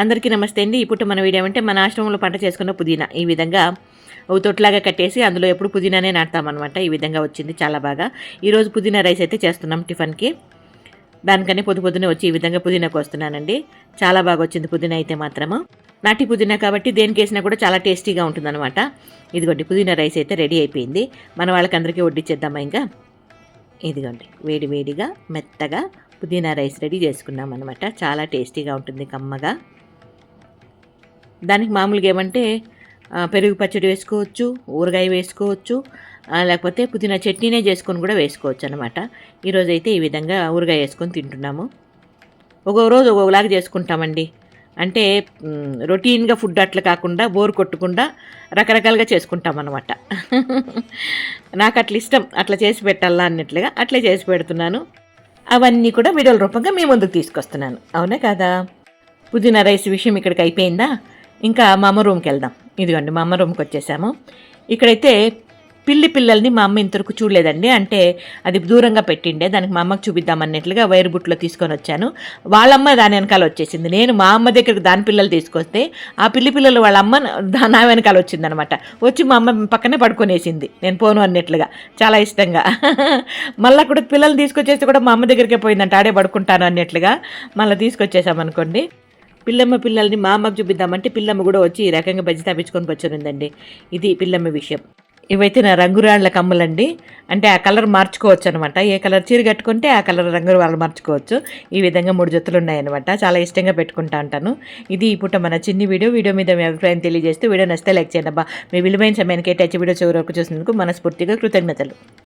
అందరికీ నమస్తే అండి. ఇప్పుడు మన వీడియో అంటే మన ఆశ్రమంలో పంట చేసుకున్న పుదీనా ఈ విధంగా ఒక తొట్టులాగా కట్టేసి అందులో ఎప్పుడు పుదీనానే నాటుతామన్నమాట. ఈ విధంగా వచ్చింది చాలా బాగా. ఈరోజు పుదీనా రైస్ అయితే చేస్తున్నాం టిఫిన్కి. దానికని పొద్దునే వచ్చి ఈ విధంగా పుదీనా కోస్తున్నానండి. చాలా బాగా వచ్చింది పుదీనా అయితే మాత్రము. నాటి పుదీనా కాబట్టి దేనికి వేసినా కూడా చాలా టేస్టీగా ఉంటుందన్నమాట. ఇదిగోండి పుదీనా రైస్ అయితే రెడీ అయిపోయింది. మన వాళ్ళకి అందరికీ వడ్డిచ్చేద్దామా ఇంకా. ఇదిగోండి వేడిగా మెత్తగా పుదీనా రైస్ రెడీ చేసుకున్నాం అనమాట. చాలా టేస్టీగా ఉంటుంది కమ్మగా. దానికి మామూలుగా ఏమంటే పెరుగు పచ్చడి వేసుకోవచ్చు, ఊరగాయ వేసుకోవచ్చు, లేకపోతే పుదీనా చట్నీనే చేసుకొని కూడా వేసుకోవచ్చు అనమాట. ఈరోజైతే ఈ విధంగా ఊరగాయ వేసుకొని తింటున్నాము. ఒక్కో రోజు ఒక్కొక్కలాగా చేసుకుంటామండి. అంటే రొటీన్గా ఫుడ్ అట్లా కాకుండా బోర్ కొట్టకుండా రకరకాలుగా చేసుకుంటాం అనమాట. నాకు అట్లా ఇష్టం, అట్లా చేసి పెట్టాలా అన్నట్లుగా అట్లే చేసి పెడుతున్నాను. అవన్నీ కూడా వీడియోల రూపంగా మీ ముందుకు తీసుకొస్తున్నాను. అవునా కదా? పుదీనా రైస్ విషయం ఇక్కడికి అయిపోయిందా? ఇంకా మా అమ్మ రూమ్కి వెళ్దాం. ఇదిగోండి మా అమ్మ రూమ్కి వచ్చేసాము. ఇక్కడైతే పిల్లల్ని మా అమ్మ ఇంతవరకు చూడలేదండి. అంటే అది దూరంగా పెట్టిండే, దానికి మా అమ్మకు చూపిద్దామన్నట్లుగా వైర్ బుట్లో తీసుకొని వచ్చాను. వాళ్ళమ్మ దాని వెనకాల వచ్చేసింది. నేను మా అమ్మ దగ్గరికి దాని పిల్లలు తీసుకొస్తే ఆ పిల్లలు వాళ్ళ అమ్మ నా వెనకాల వచ్చిందనమాట. వచ్చి మా అమ్మ పక్కనే పడుకొనేసింది, నేను పోను అన్నట్లుగా చాలా ఇష్టంగా. మళ్ళీ కూడా పిల్లల్ని తీసుకొచ్చేస్తే కూడా మా అమ్మ దగ్గరికే పోయిందంట, ఆడే పడుకుంటాను అన్నట్లుగా. మళ్ళీ తీసుకొచ్చేసామనుకోండి. పిల్లల్ని మా అమ్మకు చూపిద్దామంటే పిల్లమ్మ కూడా వచ్చి ఈ రకంగా బజ్జి తప్పించుకొని వచ్చానుందండి. ఇది పిల్లమ్మ విషయం. ఇవైతే నా రంగురాళ్ల కమ్మలండి. అంటే ఆ కలర్ మార్చుకోవచ్చు అనమాట. ఏ కలర్ చీర కట్టుకుంటే ఆ కలర్ రంగు వాళ్ళు మార్చుకోవచ్చు. ఈ విధంగా 3 జతలు ఉన్నాయన్నమాట. చాలా ఇష్టంగా పెట్టుకుంటా ఉంటాను. ఇది ఇప్పుడు మన చిన్ని వీడియో మీద మీ అభిప్రాయం తెలియజేస్తూ వీడియో నచ్చితే లైక్ చేయండి అబ్బా. మీ విలువైన సమయానికి కేటాయించి వీడియో చివరి వరకు చూసినందుకు మనస్ఫూర్తిగా కృతజ్ఞతలు.